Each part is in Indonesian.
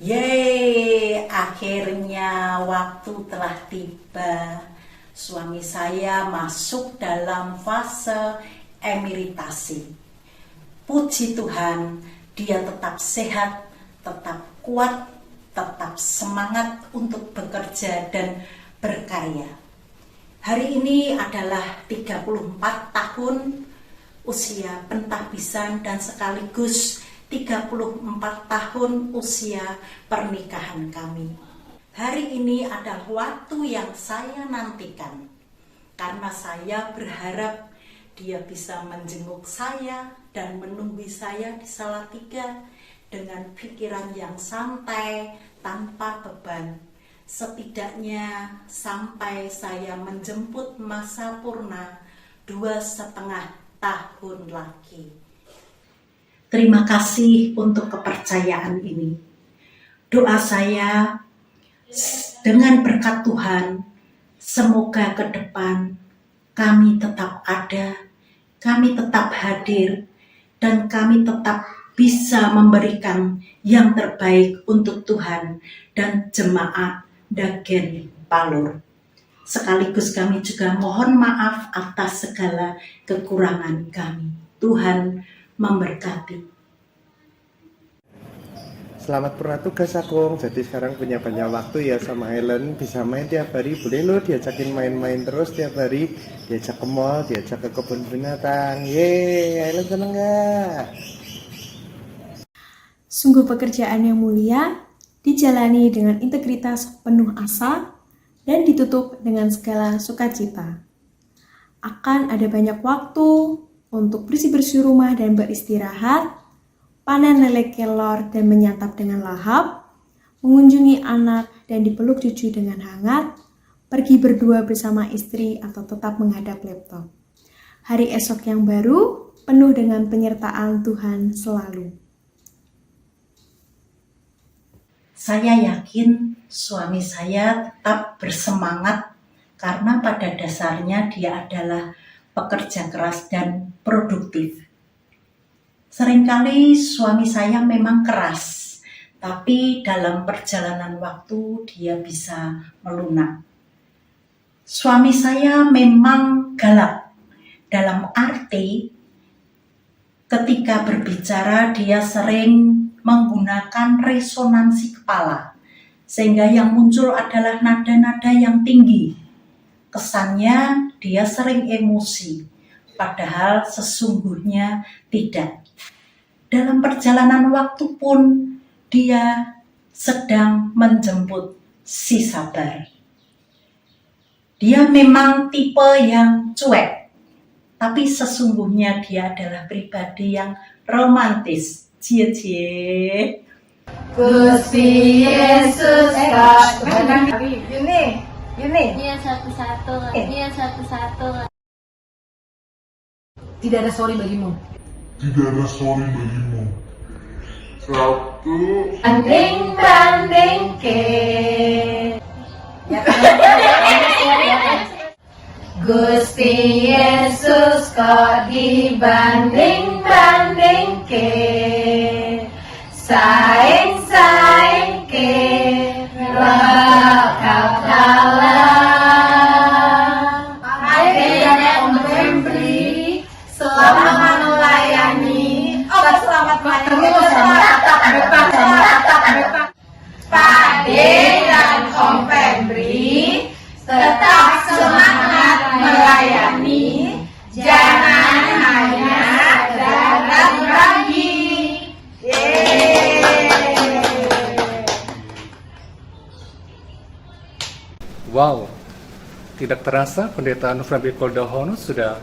Yeay, akhirnya waktu telah tiba. Suami saya masuk dalam fase emeritasi. Puji Tuhan, dia tetap sehat, tetap kuat, tetap semangat untuk bekerja dan berkarya. Hari ini adalah 34 tahun usia pentahbisan dan sekaligus 34 tahun usia pernikahan kami. Hari ini adalah waktu yang saya nantikan karena saya berharap dia bisa menjenguk saya dan menunggu saya di Salatiga dengan pikiran yang santai tanpa beban. Setidaknya sampai saya menjemput masa purna 2,5 tahun lagi. Terima kasih untuk kepercayaan ini. Doa saya dengan berkat Tuhan, semoga ke depan kami tetap ada, kami tetap hadir, dan kami tetap bisa memberikan yang terbaik untuk Tuhan dan jemaat Dagen Palur. Sekaligus kami juga mohon maaf atas segala kekurangan kami. Tuhan memberkati. Selamat purna tugas Agung. Jadi sekarang punya banyak waktu ya sama Helen. Bisa main tiap hari. Boleh lo diajakin main-main terus tiap hari. Diajak ke mall, diajak ke kebun binatang. Yeay, Helen seneng gak? Sungguh pekerjaan yang mulia, dijalani dengan integritas penuh asa, dan ditutup dengan segala sukacita. Akan ada banyak waktu untuk bersih-bersih rumah dan beristirahat, panen lele kelor dan menyantap dengan lahap, mengunjungi anak dan dipeluk cucu dengan hangat, pergi berdua bersama istri atau tetap menghadap laptop. Hari esok yang baru penuh dengan penyertaan Tuhan selalu. Saya yakin suami saya tetap bersemangat karena pada dasarnya dia adalah pekerja keras dan produktif. Seringkali suami saya memang keras, tapi dalam perjalanan waktu dia bisa melunak. Suami saya memang galak, dalam arti ketika berbicara dia sering menggunakan resonansi kepala, sehingga yang muncul adalah nada-nada yang tinggi. Kesannya dia sering emosi, padahal sesungguhnya tidak. Dalam perjalanan waktu pun dia sedang menjemput si sabar. Dia memang tipe yang cuek, tapi sesungguhnya dia adalah pribadi yang romantis. Cie-cie. Gusti Yesus Yuni. Iya satu-satu. Tidak ada sorry bagimu. Satu. Banding ke. Gusti Yesus kok dibanding ke. Saing ke. Lekap dalam. Akhirnya memberi. Selamat melayani. Selamat Pade dan Om Febri tetap semangat melayani, jangan hanya berbagi. Wow, tidak terasa Pendeta Nofran Bikoldahono sudah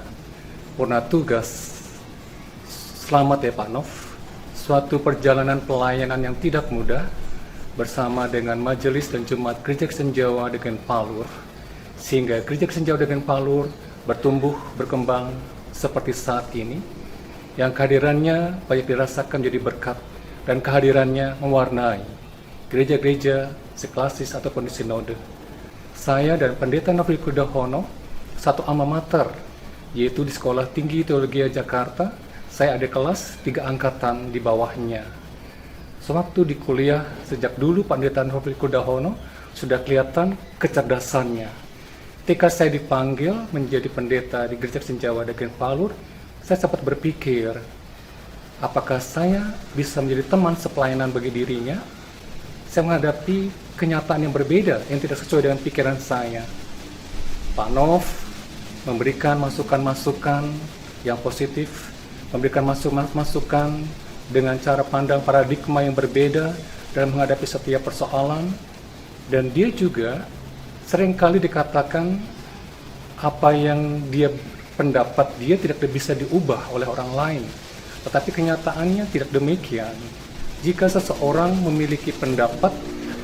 purna tugas. Selamat ya Pak Nov, suatu perjalanan pelayanan yang tidak mudah bersama dengan Majelis dan Jemaat Gereja Kristen Jawa Dagen Palur, sehingga Gereja Kristen Jawa Dagen Palur bertumbuh, berkembang seperti saat ini, yang kehadirannya banyak dirasakan jadi berkat, dan kehadirannya mewarnai gereja-gereja seklasis ataupun di sinode. Saya dan Pendeta Nofri Kudahono satu alma mater, yaitu di Sekolah Tinggi Teologi Jakarta. Saya ada kelas 3 angkatan di bawahnya. Sewaktu di kuliah, sejak dulu Pendeta Nofri Koldahono sudah kelihatan kecerdasannya. Ketika saya dipanggil menjadi pendeta di Gereja Kristen Jawa Dagen Palur, saya sempat berpikir, apakah saya bisa menjadi teman sepelayanan bagi dirinya? Saya menghadapi kenyataan yang berbeda, yang tidak sesuai dengan pikiran saya. Pak Nov memberikan masukan-masukan yang positif, memberikan masukan dengan cara pandang paradigma yang berbeda dalam menghadapi setiap persoalan. Dan dia juga seringkali dikatakan apa yang pendapat dia tidak bisa diubah oleh orang lain. Tetapi kenyataannya tidak demikian. Jika seseorang memiliki pendapat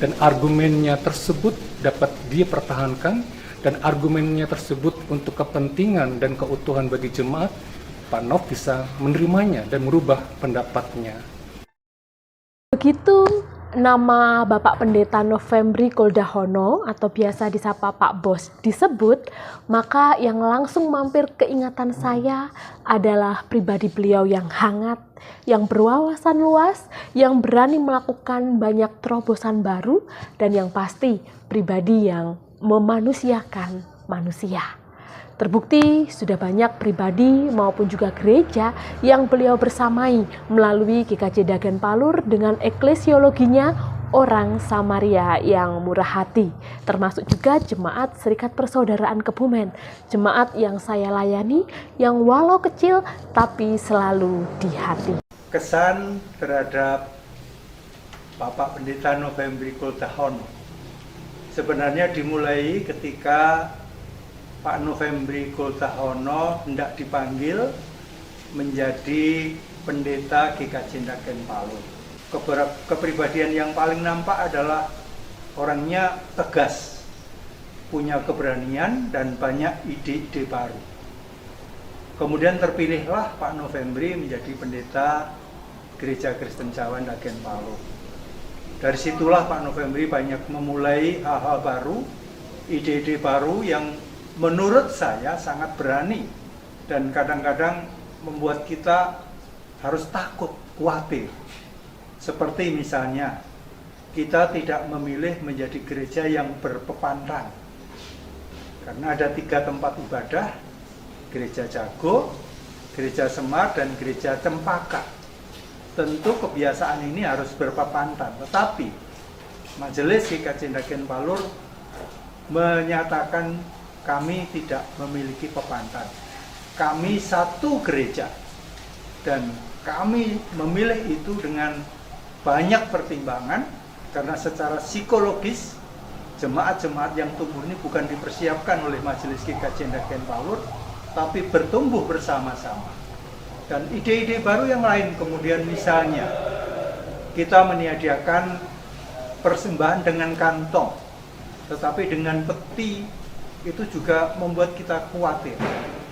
dan argumennya tersebut dapat dia pertahankan, dan argumennya tersebut untuk kepentingan dan keutuhan bagi jemaat, Pak Nov bisa menerimanya dan merubah pendapatnya. Begitu nama Bapak Pendeta Novembri Koldahono atau biasa disapa Pak Bos disebut, maka yang langsung mampir ke ingatan saya adalah pribadi beliau yang hangat, yang berwawasan luas, yang berani melakukan banyak terobosan baru, dan yang pasti pribadi yang memanusiakan manusia. Terbukti sudah banyak pribadi maupun juga gereja yang beliau bersamai melalui GKJ Dagen Palur dengan eklesiologinya orang Samaria yang murah hati. Termasuk juga jemaat Serikat Persaudaraan Kebumen, jemaat yang saya layani yang walau kecil tapi selalu di hati. Kesan terhadap Bapak Pendeta Novembri Koldahono sebenarnya dimulai ketika Pak Novembri Koldahono hendak dipanggil menjadi pendeta GKJ Dagen Palur. Kepribadian yang paling nampak adalah orangnya tegas, punya keberanian dan banyak ide-ide baru. Kemudian terpilihlah Pak Novembri menjadi pendeta Gereja Kristen Jawa Dagen Palur. Dari situlah Pak Novembri banyak memulai hal-hal baru, ide-ide baru yang menurut saya sangat berani dan kadang-kadang membuat kita harus takut, khawatir. Seperti misalnya, kita tidak memilih menjadi gereja yang berpepantang. Karena ada 3 tempat ibadah, Gereja Jago, Gereja Semar, dan Gereja Cempaka. Tentu kebiasaan ini harus berpepantang, tetapi Majelis GKJ Dagen Palur menyatakan kami tidak memiliki pepantang. Kami satu gereja dan kami memilih itu dengan banyak pertimbangan karena secara psikologis jemaat-jemaat yang tumbuh ini bukan dipersiapkan oleh Majelis GKJ Dagen Palur, tapi bertumbuh bersama-sama. Dan ide-ide baru yang lain, kemudian misalnya kita menyediakan persembahan dengan kantong, tetapi dengan peti itu juga membuat kita khawatir.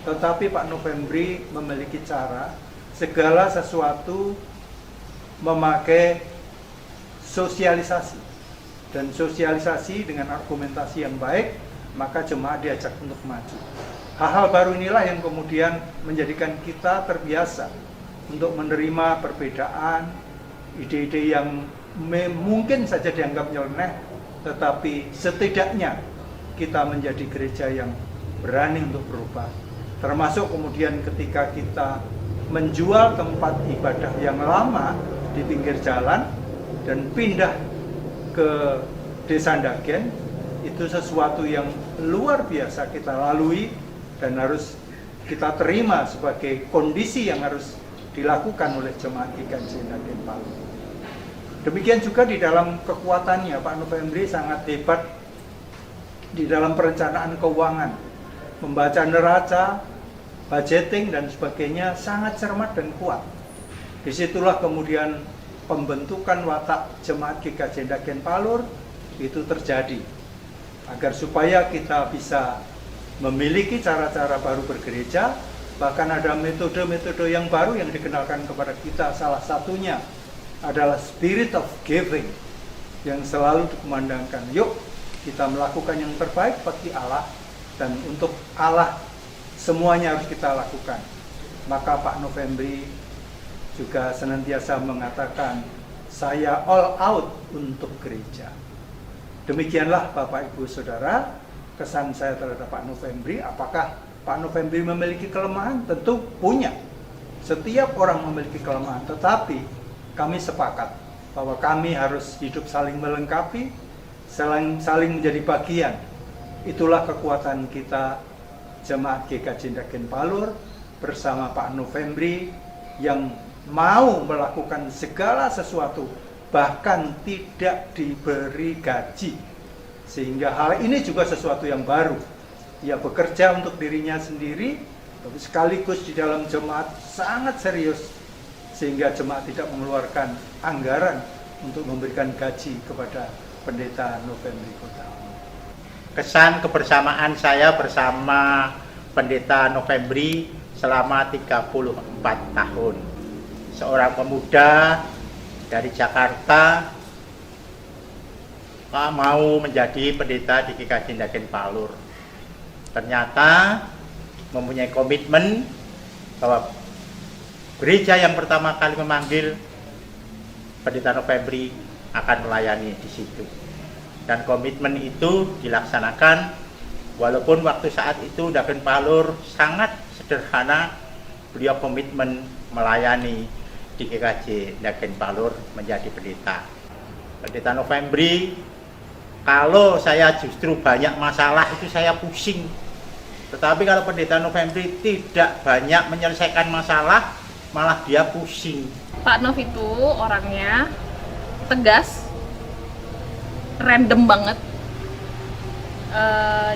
Tetapi Pak Novembri memiliki cara, segala sesuatu memakai sosialisasi. Dan sosialisasi dengan argumentasi yang baik, maka jemaat diajak untuk maju. Hal-hal baru inilah yang kemudian menjadikan kita terbiasa untuk menerima perbedaan, ide-ide yang mungkin saja dianggap nyeleneh, tetapi setidaknya kita menjadi gereja yang berani untuk berubah. Termasuk kemudian ketika kita menjual tempat ibadah yang lama di pinggir jalan dan pindah ke Desa Dagen, itu sesuatu yang luar biasa kita lalui dan harus kita terima sebagai kondisi yang harus dilakukan oleh jemaat GKJ Dagen Palur. Demikian juga di dalam kekuatannya, Pak Novembri sangat hebat di dalam perencanaan keuangan, membaca neraca, budgeting dan sebagainya, sangat cermat dan kuat. Disitulah kemudian pembentukan watak jemaat GKJ Dagen Palur itu terjadi, agar supaya kita bisa memiliki cara-cara baru bergereja, bahkan ada metode-metode yang baru yang dikenalkan kepada kita. Salah satunya adalah spirit of giving yang selalu dikumandangkan. Yuk kita melakukan yang terbaik bagi Allah, dan untuk Allah semuanya harus kita lakukan. Maka Pak Novembri juga senantiasa mengatakan, saya all out untuk gereja. Demikianlah Bapak Ibu Saudara, kesan saya terhadap Pak Novembri. Apakah Pak Novembri memiliki kelemahan? Tentu punya. Setiap orang memiliki kelemahan, tetapi kami sepakat bahwa kami harus hidup saling melengkapi, saling menjadi bagian. Itulah kekuatan kita Jemaat GKJ Ndagen Palur bersama Pak Novembri yang mau melakukan segala sesuatu, bahkan tidak diberi gaji. Sehingga hal ini juga sesuatu yang baru. Ia bekerja untuk dirinya sendiri, tapi sekaligus di dalam jemaat sangat serius, sehingga jemaat tidak mengeluarkan anggaran untuk memberikan gaji kepada pendeta Novembri Kota. Kesan kebersamaan saya bersama pendeta Novembri selama 34 tahun. Seorang pemuda dari Jakarta mau menjadi pendeta di GKJ Ndagen Palur. Ternyata mempunyai komitmen bahwa gereja yang pertama kali memanggil pendeta Novembri akan melayani di situ. Dan komitmen itu dilaksanakan walaupun waktu saat itu Ndagen Palur sangat sederhana, beliau komitmen melayani di GKJ Ndagen Palur menjadi pendeta. Pendeta Novembri, kalau saya justru banyak masalah itu saya pusing. Tetapi kalau pendeta Novembri tidak banyak menyelesaikan masalah, malah dia pusing. Pak Nov itu orangnya tegas, random banget,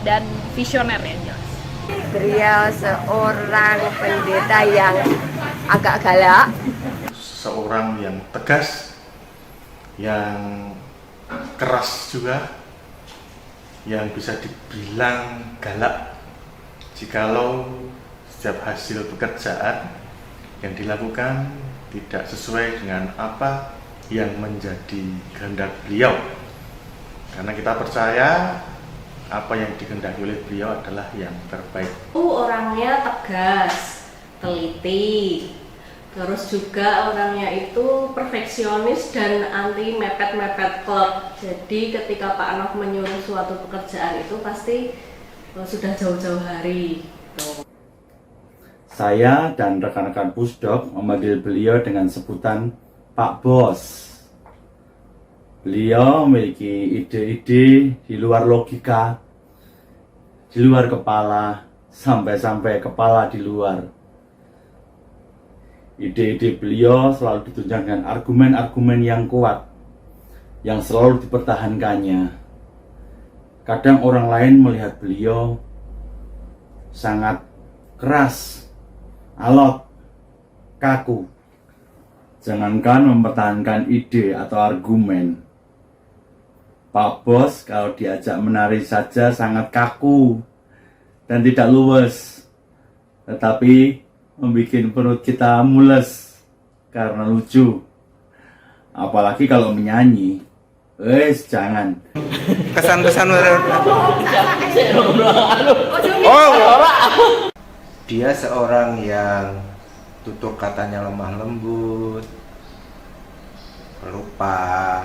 dan visioner yang jelas. Beliau seorang pendeta yang agak galak, Seorang yang tegas, yang keras juga, yang bisa dibilang galak jikalau setiap hasil pekerjaan yang dilakukan tidak sesuai dengan apa yang menjadi kehendak beliau. Karena kita percaya apa yang dikehendaki oleh beliau adalah yang terbaik. Orangnya tegas, teliti, terus juga orangnya itu perfeksionis dan anti mepet-mepet klub. Jadi ketika Pak Nov menyuruh suatu pekerjaan itu pasti sudah jauh-jauh hari. Saya dan rekan-rekan Pusdok memanggil beliau dengan sebutan Pak Bos. Beliau memiliki ide-ide di luar logika, di luar kepala, sampai kepala di luar. Ide-ide beliau selalu ditunjukkan dengan argumen-argumen yang kuat, yang selalu dipertahankannya. Kadang orang lain melihat beliau sangat keras, alot, kaku. Jangankan mempertahankan ide atau argumen, Pak Bos kalau diajak menari saja sangat kaku dan tidak luwes, tetapi membuat perut kita mules karena lucu. Apalagi kalau menyanyi, jangan. Kesan-kesan dia seorang yang tutur katanya lemah lembut, pelupa,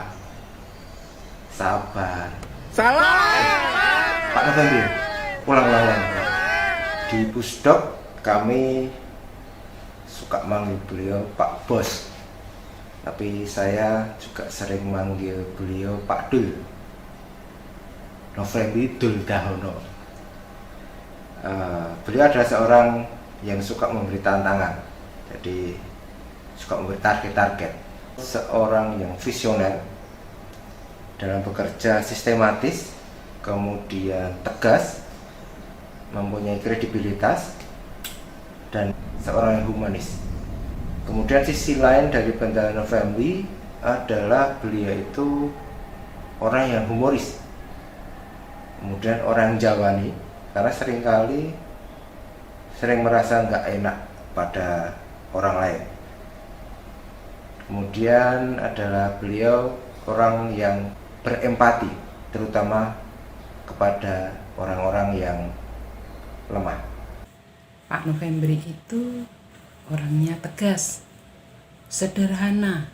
sabar. Salah. Pak Novembri, ulang. Di Pusdok kami suka manggil beliau Pak Bos, tapi saya juga sering manggil beliau Pak Dul. Novembri Dul Dahono. Beliau adalah seorang yang suka memberi tantangan, jadi suka memberi target-target. Seorang yang visioner dalam bekerja sistematis, kemudian tegas, mempunyai kredibilitas, dan seorang yang humanis. Kemudian sisi lain dari pendeta Novembri adalah beliau itu orang yang humoris, kemudian orang Jawani, karena sering merasa nggak enak pada orang lain. Kemudian adalah beliau orang yang berempati, terutama kepada orang-orang yang lemah. Pak Novembri itu orangnya tegas, sederhana,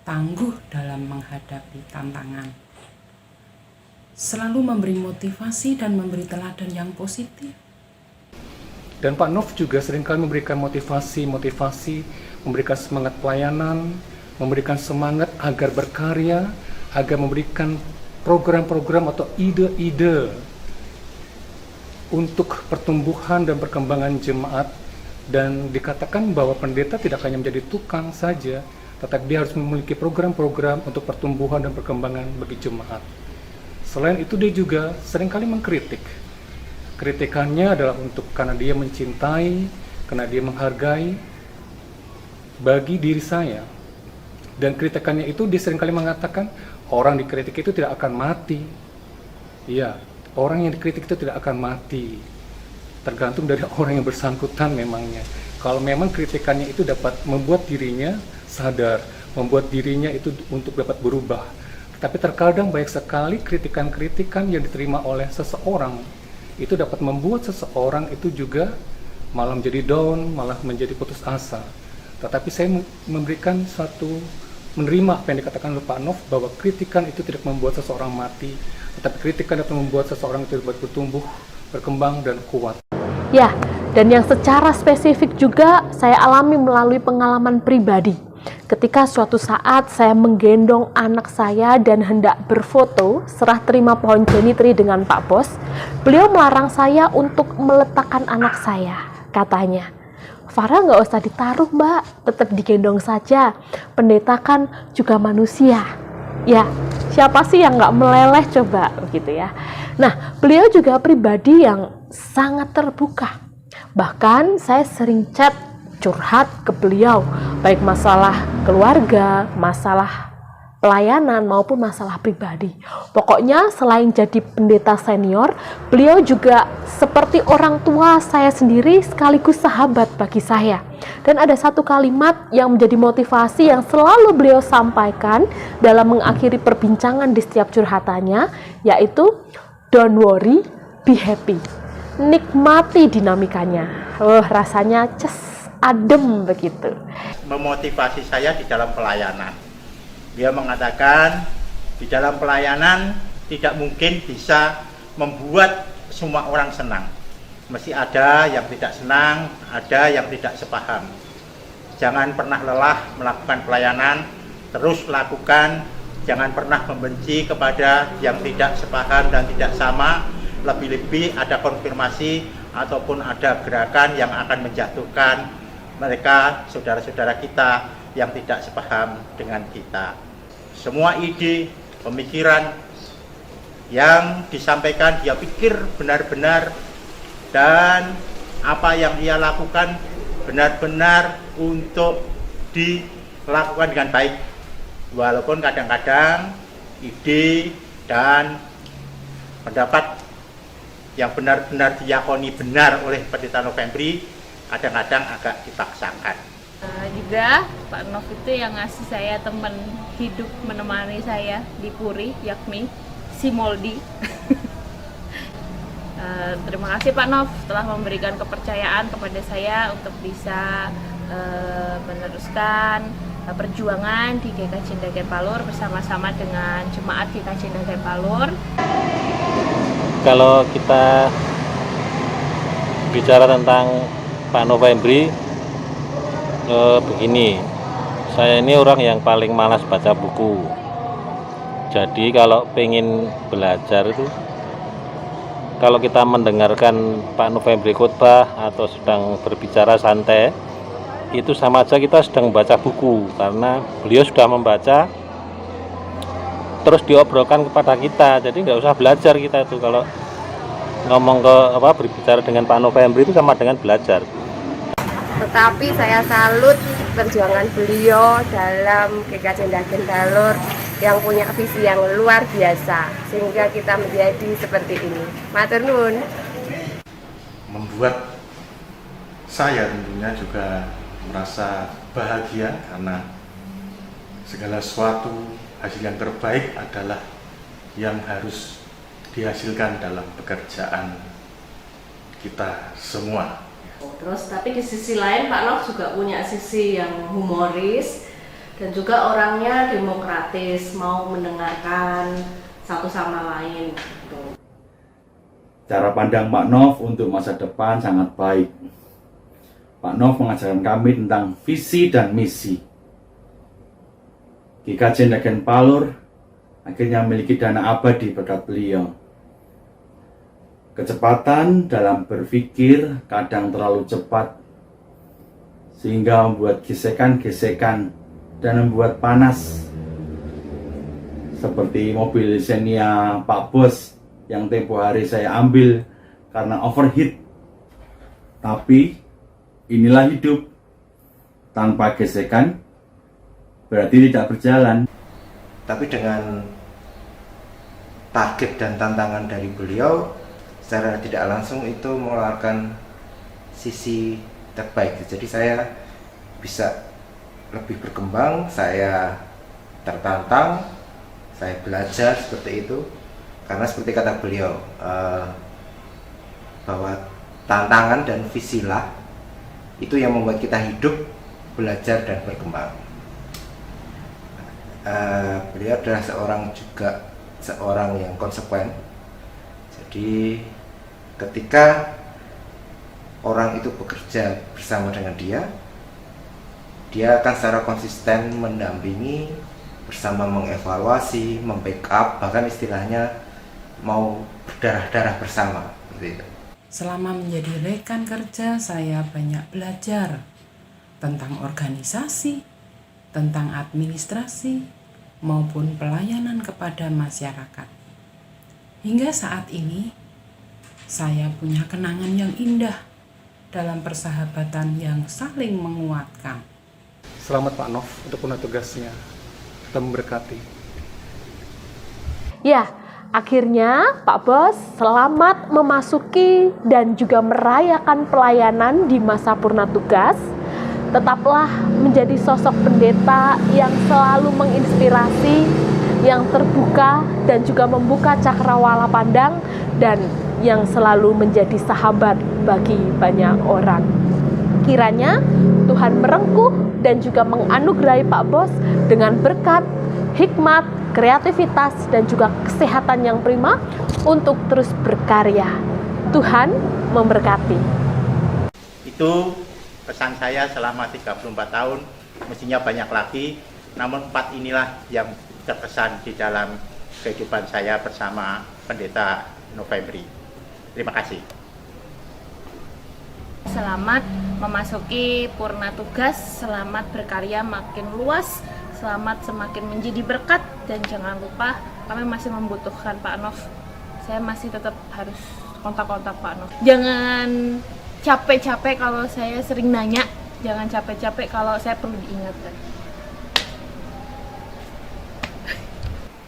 tangguh dalam menghadapi tantangan. Selalu memberi motivasi dan memberi teladan yang positif. Dan Pak Nov juga seringkali memberikan motivasi, memberikan semangat pelayanan, memberikan semangat agar berkarya, agar memberikan program-program atau ide-ide untuk pertumbuhan dan perkembangan jemaat. Dan dikatakan bahwa pendeta tidak hanya menjadi tukang saja, tetapi dia harus memiliki program-program untuk pertumbuhan dan perkembangan bagi jemaat. Selain itu dia juga seringkali mengkritik. Kritikannya adalah karena dia mencintai, karena dia menghargai bagi diri saya. Dan kritikannya itu dia seringkali mengatakan orang dikritik itu tidak akan mati. Iya, orang yang dikritik itu tidak akan mati. Tergantung dari orang yang bersangkutan memangnya. Kalau memang kritikannya itu dapat membuat dirinya sadar, membuat dirinya itu untuk dapat berubah. Tapi terkadang banyak sekali kritikan-kritikan yang diterima oleh seseorang itu dapat membuat seseorang itu juga malah menjadi down, malah menjadi putus asa. Tetapi saya menerima apa yang dikatakan oleh Pak Nov, bahwa kritikan itu tidak membuat seseorang mati, tetapi kritikan dapat membuat seseorang itu dapat bertumbuh, berkembang, dan kuat. Ya, dan yang secara spesifik juga saya alami melalui pengalaman pribadi. Ketika suatu saat saya menggendong anak saya dan hendak berfoto serah terima pohon jenitri dengan Pak Bos, beliau melarang saya untuk meletakkan anak saya. Katanya, Farah nggak usah ditaruh mbak, tetap digendong saja. Pendeta kan juga manusia. Ya, siapa sih yang nggak meleleh coba, begitu ya. Nah, beliau juga pribadi yang sangat terbuka. Bahkan saya sering chat curhat ke beliau, baik masalah keluarga, masalah pelayanan maupun masalah pribadi. Pokoknya selain jadi pendeta senior, beliau juga seperti orang tua saya sendiri sekaligus sahabat bagi saya. Dan ada satu kalimat yang menjadi motivasi yang selalu beliau sampaikan dalam mengakhiri perbincangan di setiap curhatannya, yaitu don't worry, be happy. Nikmati dinamikanya. Rasanya adem begitu. Memotivasi saya di dalam pelayanan. Dia mengatakan di dalam pelayanan tidak mungkin bisa membuat semua orang senang. Mesti ada yang tidak senang, ada yang tidak sepaham. Jangan pernah lelah melakukan pelayanan, terus lakukan. Jangan pernah membenci kepada yang tidak sepaham dan tidak sama. Lebih-lebih ada konfirmasi ataupun ada gerakan yang akan menjatuhkan mereka, saudara-saudara kita yang tidak sepaham dengan kita. Semua ide, pemikiran yang disampaikan dia pikir benar-benar, dan apa yang ia lakukan benar-benar untuk dilakukan dengan baik. Walaupun kadang-kadang ide dan pendapat yang benar-benar diyakoni benar oleh Pendeta Novembri kadang-kadang agak dipaksakan. Juga Pak Nov itu yang ngasih saya teman hidup menemani saya di Puri, yakni si Moldi. Terima kasih Pak Nov telah memberikan kepercayaan kepada saya untuk bisa meneruskan perjuangan di GKJ Dagen Palur bersama-sama dengan jemaat GKJ Dagen Palur. Kalau kita bicara tentang Pak Novembri, begini, saya ini orang yang paling malas baca buku. Jadi kalau pengen belajar itu, kalau kita mendengarkan Pak Novembri khotbah atau sedang berbicara santai, itu sama aja kita sedang membaca buku, karena beliau sudah membaca terus diobrolkan kepada kita. Jadi nggak usah belajar kita itu. Kalau ngomong berbicara dengan Pak Novembri itu sama dengan belajar. Tetapi saya salut perjuangan beliau dalam GKJ Dagen Palur yang punya visi yang luar biasa sehingga kita menjadi seperti ini. Matur nuwun. Membuat saya tentunya juga merasa bahagia karena segala sesuatu hasil yang terbaik adalah yang harus dihasilkan dalam pekerjaan kita semua. Terus tapi di sisi lain Pak Nov juga punya sisi yang humoris dan juga orangnya demokratis, mau mendengarkan satu sama lain gitu. Cara pandang Pak Nov untuk masa depan sangat baik. Pak Nov mengajarkan kami tentang visi dan misi. GKJ Ndagen Palur akhirnya memiliki dana abadi berkat beliau. Kecepatan dalam berpikir kadang terlalu cepat, sehingga membuat gesekan-gesekan dan membuat panas. Seperti mobil Xenia Pak Bos yang tempo hari saya ambil karena overheat. Tapi inilah hidup. Tanpa gesekan berarti tidak berjalan. Tapi dengan target dan tantangan dari beliau, secara tidak langsung itu mengeluarkan sisi terbaik. Jadi saya bisa lebih berkembang, saya tertantang, saya belajar seperti itu. Karena seperti kata beliau, bahwa tantangan dan visilah itu yang membuat kita hidup, belajar dan berkembang. Beliau adalah seorang yang konsekuen. Jadi ketika orang itu bekerja bersama dengan dia akan secara konsisten mendampingi, bersama mengevaluasi, membackup, bahkan istilahnya mau berdarah-darah bersama. Seperti itu. Selama menjadi rekan kerja, saya banyak belajar tentang organisasi, tentang administrasi, maupun pelayanan kepada masyarakat. Hingga saat ini, saya punya kenangan yang indah dalam persahabatan yang saling menguatkan. Selamat Pak Nov untuk purna tugasnya. Kita memberkati. Ya, akhirnya Pak Bos selamat memasuki dan juga merayakan pelayanan di masa purna tugas. Tetaplah menjadi sosok pendeta yang selalu menginspirasi, yang terbuka dan juga membuka cakrawala pandang, dan yang selalu menjadi sahabat bagi banyak orang. Kiranya Tuhan merengkuh dan juga menganugerahi Pak Bos dengan berkat, hikmat, kreativitas, dan juga kesehatan yang prima untuk terus berkarya. Tuhan memberkati. Itu pesan saya selama 34 tahun, mestinya banyak lagi, namun 4 inilah yang terkesan di dalam kehidupan saya bersama Pendeta Novembri. Terima kasih. Selamat memasuki purna tugas, selamat berkarya makin luas, selamat semakin menjadi berkat, dan jangan lupa kami masih membutuhkan Pak Nov. Saya masih tetap harus kontak-kontak Pak Nov. Jangan capek-capek kalau saya sering nanya, jangan capek-capek kalau saya perlu diingatkan.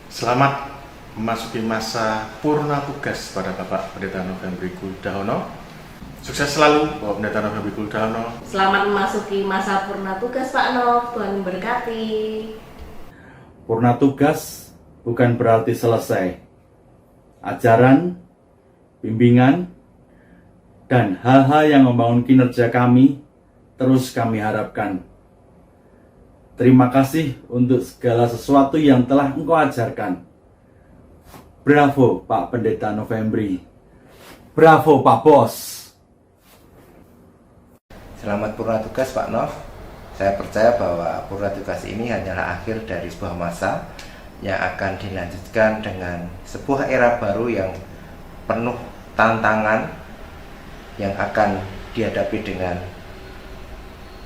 Selamat memasuki masa purna tugas pada Bapak Pendeta Novembri Guldahono. Sukses selalu Bapak Pendeta Novembri Guldahono. Selamat memasuki masa purna tugas Pak Nov, Tuhan memberkati. Purna tugas bukan berarti selesai. Ajaran, bimbingan, dan hal-hal yang membangun kinerja kami terus kami harapkan. Terima kasih untuk segala sesuatu yang telah Engkau ajarkan. Bravo Pak Pendeta Novembri. Bravo Pak Bos. Selamat purna tugas Pak Nov. Saya percaya bahwa purna tugas ini hanyalah akhir dari sebuah masa yang akan dilanjutkan dengan sebuah era baru yang penuh tantangan, yang akan dihadapi dengan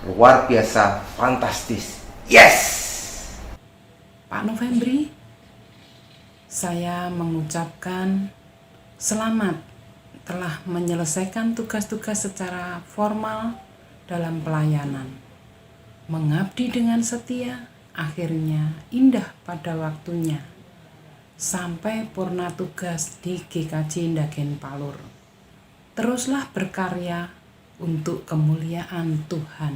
luar biasa fantastis. Yes! Pak Novembri, saya mengucapkan selamat telah menyelesaikan tugas-tugas secara formal dalam pelayanan. Mengabdi dengan setia, akhirnya indah pada waktunya. Sampai purna tugas di GKJ Ndagen Palur. Teruslah berkarya untuk kemuliaan Tuhan.